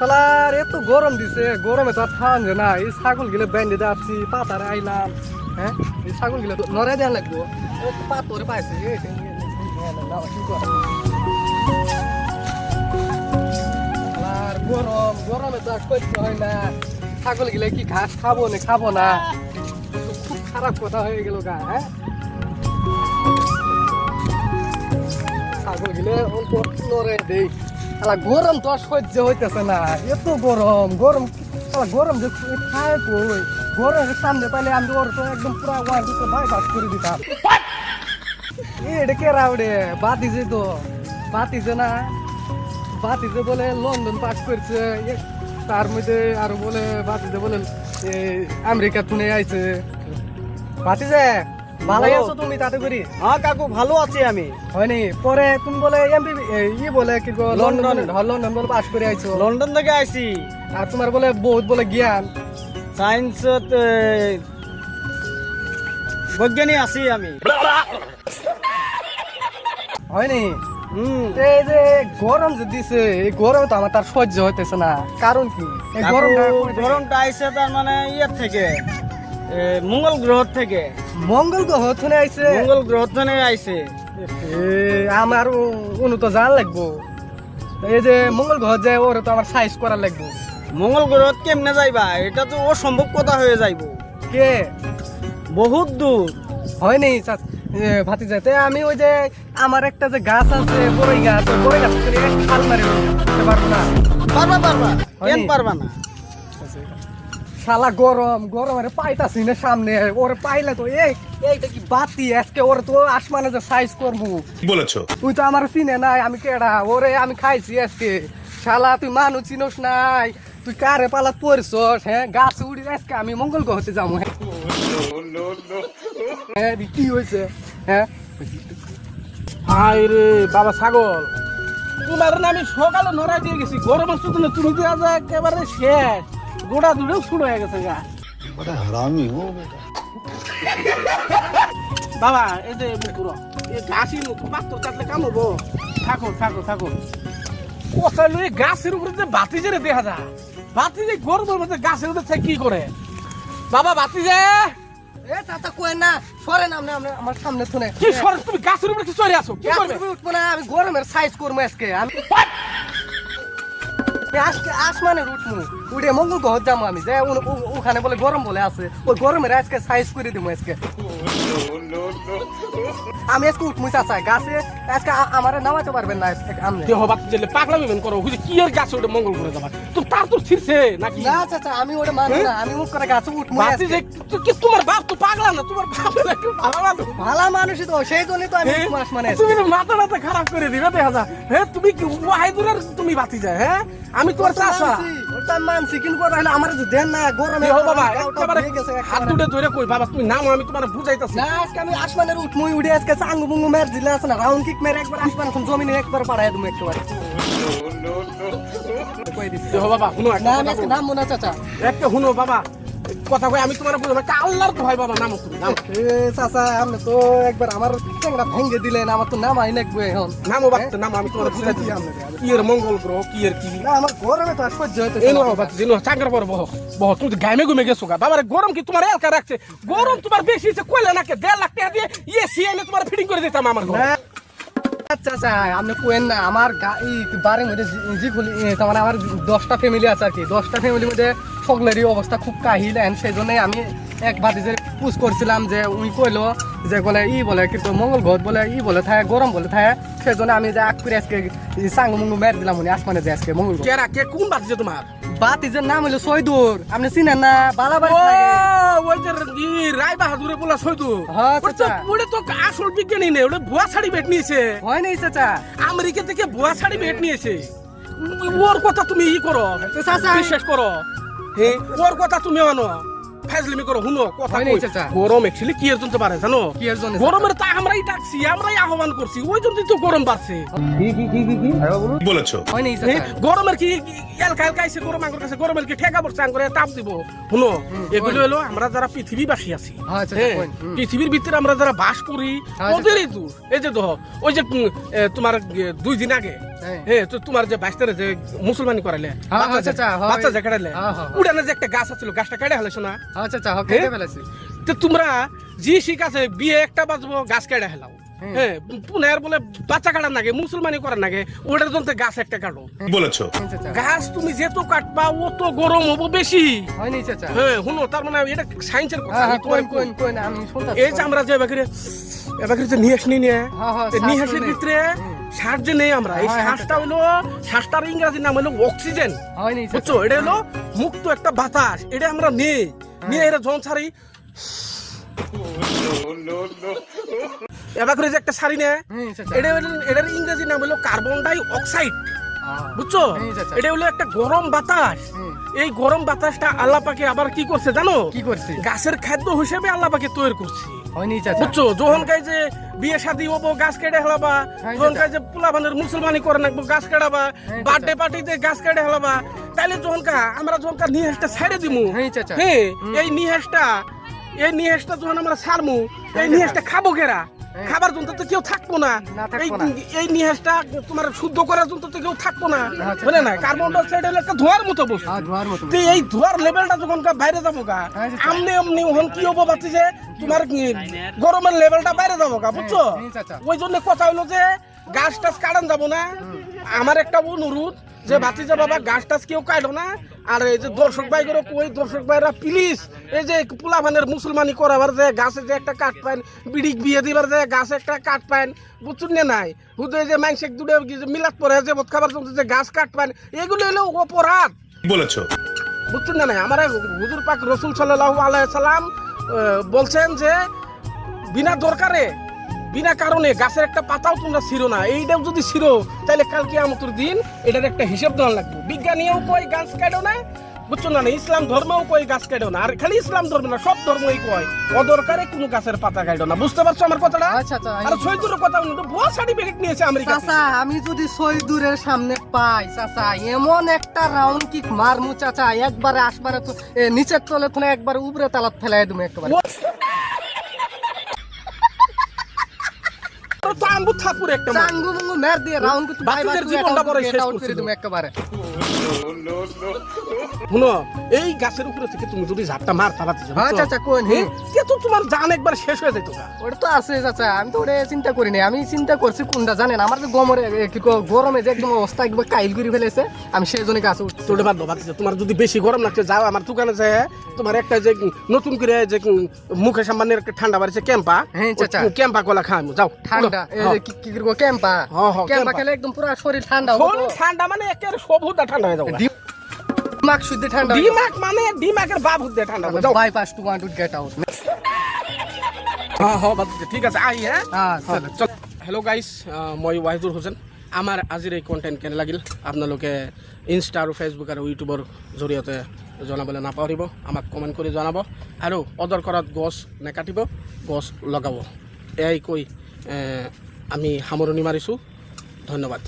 শালার এত গরম দিছে, গরমে তো আর ঠান্ডা না। এই ছাগল গিলে ব্যান্ডে যাচ্ছি, পাতারে আইলাম। হ্যাঁ, এই ছাগল গিলে তো নড়াই দেওয়া লাগবো। পাতরে পাইছে আর গরম, গরমে তো আর সহ্য হয় না। ছাগল গিলে কি ঘাস খাবো না খাবো না, খুব খারাপ কথা হয়ে গেল গা। হ্যাঁ, ছাগল গিলে অল্প নড়ে দেই। গরম তো আর সহ্য হইতেছে না, এত গরম। গরম গরম যে খায় কই, গরমের সামনে পাইলে আমি ওর তো একদম পুরা ওয়ান দুটো বাইপাস করে দিতাম। এটা কে রাউডে বাতিছে তো, বাতিছে না, বাতিছে বলে লন্ডন পাস করছে, তার মধ্যে আরো বলে বাতিছে বলে আমেরিকা তুনে আইছে। বাতিছে ভালোই আছো তুমি? তাতে করি হ্যাঁ কাকু ভালো আছি আমি। হয়নি পরে তুমি বলে ই বলে কি লন্ডন, লন্ডন বলে পাস করে আইছো। লন্ডন থেকে আইছি। আর তোমার বলে বহুত বলে জ্ঞান, সায়েন্স বৈজ্ঞানিক আছি আমি। হয়নি? এই যে গরম যে দিছে, এই গরম তো আমার তার সহ্য হইতেছে না। কারণ কি এই গরমটা আইছে তার মানে ইয়ের থেকে, মঙ্গল গ্রহ থেকে। মঙ্গল গ্রহ থেকে আইছে? মঙ্গল গ্রহ থেকে আইছে। আমার অনু তো জান লাগবো। এই যে মঙ্গল গ্রহ যে ওর তো আমার সাইজ করা লাগবো। মঙ্গল গ্রহ কেমনে যাইবা? এটা তো অসম্ভব কথা হয়ে যাইব। কে বহুত দূর। হয়নি ভাতি যাইতে আমি ওই যে আমার একটা যে গাছ আছে বড়ই গাছ, বড়ই গাছ খাল মারি উঠতে পারবো না। পারবা পারবা, কেন পারবা না? শালা গরম, গরমের পাইতাছি না সামনে। ওর পাইলে তো এইটা কি বাতি আজকে ওর তো আসমানে যে সাইজ করবো বলেছো। তুই তো আমার চিনে নাই, আমি কেডা? ওরে আমি খাইছি আজকে। শালা তুই মানুষ চিনোস নাই, তুই কারে পালাত পড়ছস? হ্যাঁ, গাছ উড়ি আজকে আমি মঙ্গল গ্রহতে যাবো। হ্যাঁ, কি হয়েছে? হ্যাঁ, হায় রে বাবা ছাগল, তোমার না আমি সকালে নড়াই দিয়ে গেছি, গরমের সুতনে তুমি দেওয়া যায় একেবারে শেষ, গোড়া দুটো শুরু হয়ে গেছে গা। বাবা এই যে মুকুর এই ঘাসি পাত্র কাটলে কামড়বো। থাকো থাকো থাকো, কোথায় লই গাছের উপরে যে বাতি যে দেখা যায়, বাতি যে গরমের মধ্যে গাছের উপরে কি করে? বাবা বাতি যে এ চাচা কই না, সরে না আমার সামনে শুনে। কি সর, তুমি গাছের উপরে কি চড়ে আসো? কি করবে? উঠবো না, আমি গরমের সাইজ করবো আজকে। আমি আজকে আসমানের উঠবো, উঠে মঙ্গল গ্রহ যাবো আমি। যে ওখানে বলে গরম বলে আছে, ওই গরমের আজকে সাইজ করে দিব আজকে। আমি আজকে উঠবো চাচা গাছে, আজকে আমার নামাতে পারবেন না আপনি। দেহ বাতি জেলে পাগলা বিবেন করো, বুঝি কি এর গাছে ওটা মঙ্গল করে যাবা? তো তার তো ছিড়ছে নাকি? না চাচা আমি ওটা মানি না, আমি উঠ করে গাছে উঠবো। বাতি যে কি তোমার বাপ তো পাগলা না? তোমার বাপ নাকি ভালো মানুষ? ভালো মানুষই তো, সেই জন্যই তো আমি উঠবো আসমানে। তুমি তো মাথা খারাপ করে দিবে দেখা যায়। হ্যাঁ, তুমি কি ওয়াহিদুরের তুমি বাতি যায়? হ্যাঁ, আমি তোমার চাচা। ওটা মানছি, কিন্তু আমার যে দেন না গরমে। দেহ বাবা একেবারে হাত দুটো ধরে কই বাবা তুমি নামো, আমি তোমার বুঝাইতাছি। না আজকে আমি আসমানের উঠবো, উঠে আজকে চাঙ্গু বুঙ্গু মের দিলে আছে না, রাউন্ড কিক মেরে একবার আসমান এখন জমিনে একবার পাড়ায় দেবো একেবারে। দেহ বাবা শুনো না আমি আজকে নামবো না চাচা। একটা শুনো বাবা কথা কই, আমি তোমার বুঝাবো আল্লাহর দোহাই বাবা, নামো তুমি নামো। এ চাচা আপনি তো একবার আমার চ্যাংড়া ভেঙে দিলেন, আমার তো নামাই লাগবে এখন। নামো বাবা নামো, আমি তোমার বুঝাইছি কি এর মঙ্গল গ্রহ কি এর কি। না আমার গরমে তো আর সহ্য হইতে এই নো বাবা জিনো চাকর পর বহ বহ, তুমি গাইমে ঘুমে গেছো গা বাবার। গরম কি তোমার এলাকা রাখছে? গরম তোমার বেশি হচ্ছে, কইলে নাকি 1.5 লাখ টাকা দিয়ে এসি এনে তোমার ফিটিং করে দিতাম আমার ঘরে। আচ্ছা আচ্ছা আপনি কোয়েন না, আমার বাড়ির মধ্যে জি খুলি তার মানে আমার 10টা ফ্যামিলি আছে আর কি। 10টা ফ্যামিলির মধ্যে সকলেরই অবস্থা খুব কাহিল, সেই জন্যই আমি এক বাদি যে পুষ করছিলাম যে উনি কইলো যে বলে বলে কিন্তু মঙ্গল গ্রহ বলে বলে থাকে গরম বলে থাকে, সেই জন্য আমি যে আগ করে আজকে সাঙ্গু মুঙ্গু মের দিলাম উনি আসমানে যে আজকে মঙ্গল গ্রহ। কেরা কে কোন বাতিছে তোমার? বাতিজের নাম হইলো সৈদুর, আপনি চিনেন না? বালাবাড়ি ওই যে রায় বাহাদুরে বলা সৈদুর। হ্যাঁ ওটা তো আসল বিজ্ঞানী নেই, ওটা ভুয়া শাড়ি বেট নিয়েছে। হয় নাই চাচা? আমেরিকা থেকে ভুয়া শাড়ি বেট নিয়েছে। ওর কথা তুমি করো, বিশ্বাস করো। হ্যাঁ, ওর কথা তুমি মানো, ফাজলিমি করো। শুনো কথা কই, গরম অ্যাকচুয়ালি কি এর জন্য পারে জানো? কি এর জন্য? গরমের তা আমরাই ডাকছি, আমরাই আহ্বান করছি, ওই জন্যই তো গরম বাড়ছে। বলেছো। হয় নাই চাচা? গরমের কি এলকা এসে গরম আঙ্গুর কাছে গরমের কি ঠেকা পড়ছে আঙ্গুরে তাপ দিব? শুনো এগুলো হলো আমরা যারা পৃথিবীবাসী আছি, পৃথিবীর ভিতরে আমরা যারা বাস করি ওদেরই দোষ। এই যে ওই যে তোমার 2 দিন আগে হ্যাঁ। হ্যাঁ তো তোমার যে বাইস্তারে যে মুসলমানি করাইলে হ্যাঁ, হ্যাঁ, চাচা, হ্যাঁ। বাচ্চা যে কাটাইলে হ্যাঁ, হ্যাঁ। উড়ানে যে একটা গাছ আছিল গাছটা কাটে হেলেছো না আচ্ছা আচ্ছা হ্যাঁ? কেটে ফেলেছি তো তোমরা যে শিখ আছে বিয়ে একটা বাজবো গাছ কেটে হেলাও হ্যাঁ পুনের বলে বাচ্চা কাটার নাগে মুসলমানি করার নাগে ওটার জন্য গাছ একটা কাটো বলেছো হ্যাঁ, চাচা গাছ তুমি যেত কাটবা ও তো গরম হবো বেশি হয়নি চাচা হ্যাঁ শুনো তার মানে এটা সায়েন্সের কথা হ্যাঁ আমি হ্যাঁ তোমার কোন কোন কোন আমি শুনতাছি এই যে আমরা যে এবারে যে নিয়ে আসনি নিয়ে হ্যাঁ, হ্যাঁ, এই নিয়ে শ্বাস আসার নেই। ভিতরে শ্বাস যে নেই আমরা এই হ্যাঁ, শ্বাসটা হলো শ্বাসটার ইংরেজি নাম হলো অক্সিজেন হয়নি বুঝছো এটা হলো মুক্ত একটা বাতাস এটা আমরা নেই নিয়ে এটা যখন ছাড়ি এবার করে যে একটা শাড়ি নেয় চাচা এটার ইংরেজি নাম হলো কার্বন ডাই অক্সাইড বুঝছো হ্যাঁ, চাচা। এটা হলো একটা গরম বাতাস হুম। এই গরম বাতাসটা আল্লাহ পাকে আবার কি করছে জানো কি করছি গাছের খাদ্য হিসেবে আল্লাহ পাকে তৈরি করছে হয়নি চাচা বুঝছো যখন কাই যে বিয়ে শাদী হবো গাছ কেটে হেলাবা হ্যাঁ, যখন চাচা। কাই যে পোলাবানের মুসলমানি করে নাকবো গাছ কাটাবা হ্যাঁ, বার্থডে পার্টিতে গাছ কেটে হেলাবা তাইলে যখন আমরা যখন নিহাসটা ছেড়ে দিমু হ্যাঁ, চাচা। হ্যাঁ এই নিহাসটা যখন আমরা ছাড়মু এই চাচা। নিহাসটা খাবো কেরা হ্যাঁ। খাবার জন্য তো কেউ থাকবো না না, থাকবো এই না। এই নিহাসটা তোমার শুদ্ধ করার জন্য তো কেউ থাকবো না আচ্ছা, বুঝলে না আচ্ছা। কার্বন ডাই অক্সাইড হলো একটা ধোঁয়ার মতো বস্তু হ্যাঁ ধোয়ার মতো তো এই ধোয়ার লেভেলটা যখন বাইরে যাবো গা হ্যাঁ, চাচা। আমনি আমনি ওখান কি হবো পাচ্ছি যে তোমার গরমের লেভেলটা বাইরে যাবো গা বুঝছো হ্যাঁ, চাচা। ওই জন্য কথা হলো যে গাছ টাছ কাটান যাবো না আমার একটা অনুরোধ যে ভাতিজা বাবা গাছ টাছ কেউ কাটো না আর এই যে দর্শক ভাইগুলো কই দর্শক ভাইরা প্লিজ এই যে পোলাভানের মুসলমানি করাবার যে গাছে যে একটা কাঠ পান বিড়ি বিয়ে দিবার যে গাছে একটা কাঠ পান বুঝুন না নাই হুদে যে মাংসেক দুটো মিলাদ পরে যে বোধ খাবার জন্য যে গাছ কাঠ পান এগুলো হলো অপরাধ বলেছো বুঝছেন না নাই আমার হুজুর পাক রসুল সাল্লাল্লাহু আলাইহি সাল্লাম বলছেন যে বিনা দরকারে বিনা কারণে গাছের একটা পাতাও তোমরা ছিঁড়ো না এইটাও যদি ছিঁড়ো তাহলে কাল কিয়ামতের দিন এটার একটা হিসাব দেওয়া লাগবে বিজ্ঞানীও কই গাছ কাটো না বুঝছো না ইসলাম ধর্মও কই গাছ কাটো না আর খালি ইসলাম ধর্ম না সব ধর্মই কয় অদরকারে কোনো গাছের পাতা কাটো না বুঝতে পারছো আমার কথাটা আচ্ছা আচ্ছা আর সৈদুর কথা বলতো ভুয়া সার্টিফিকেট নিয়েছে আমেরিকা থেকে। চাচা আমি যদি শহীদুরের সামনে পাই চাচা এমন একটা রাউন্ড কিক মারমু চাচা একবারে আসবারে তো নিচের তলে তো একবার উপরে তালাত ফেলাই দেবো একবারে ও তো আম্বু থাপুর একটা মার। চাঙ্গু মুঙ্গু মের দিয়ে রাউন্ড কিন্তু বাই বাই বাচ্চাদের জীবনটা বড় শেষ আউট করে করছিল। দেবো একেবারে শুনো এই গাছের উপরে থেকে তুমি যদি ঝাপটা মারতা পারছো হ্যাঁ চাচা কোন হে তো তোমার জান একবার শেষ হয়ে যেত গা। ওটা তো আছে চাচা আমি তো ওটা চিন্তা করিনি আমি চিন্তা করছি কোনটা জানেন আমার যে গমরে গরমে যে একদম অবস্থা একবার কাইল করে ফেলেছে আমি সেই জন্য গাছে উঠছি তোরে বাদ বাদ তোমার যদি বেশি গরম লাগছে যাও আমার দোকানে যায় তোমার একটা যে নতুন করে যে মুখে সামান্য একটা ঠান্ডা বাড়িছে ক্যাম্পা হ্যাঁ, চাচা। ক্যাম্পা কলা খাওয়াবো যাও ঠান্ডা এই যে কি করবো ক্যাম্পা হ্যাঁ, হ্যাঁ, ক্যাম্পা ক্যাম্পা। খেলে একদম পুরো শরীর ঠান্ডা হবে শরীর ঠান্ডা মানে একের সবুদা ঠান্ডা হয়ে যাবে দিমাগ শুদ্ধ ঠান্ডা ডিমাক মানে ডিমাকের বাপ হুদে ঠান্ডা হবে যাও bypass two want to get out হ্যাঁ হ্যাঁ বাদ দে, ঠিক আছে আই হ্যাঁ চলো চল হেল্ল' গাইজ মই ৱাহিদুৰ হুছেইন আমাৰ আজিৰ এই কণ্টেণ্ট কেনে লাগিল আপোনালোকে ইনষ্টা আৰু ফেচবুক আৰু ইউটিউবৰ জৰিয়তে জনাবলৈ নাপাহৰিব আমাক কমেণ্ট কৰি জনাব আৰু অৰ্ডাৰ কৰাত গছ নেকাটিব গছ লগাব এয়াই কৈ আমি সামৰণি মাৰিছোঁ ধন্যবাদ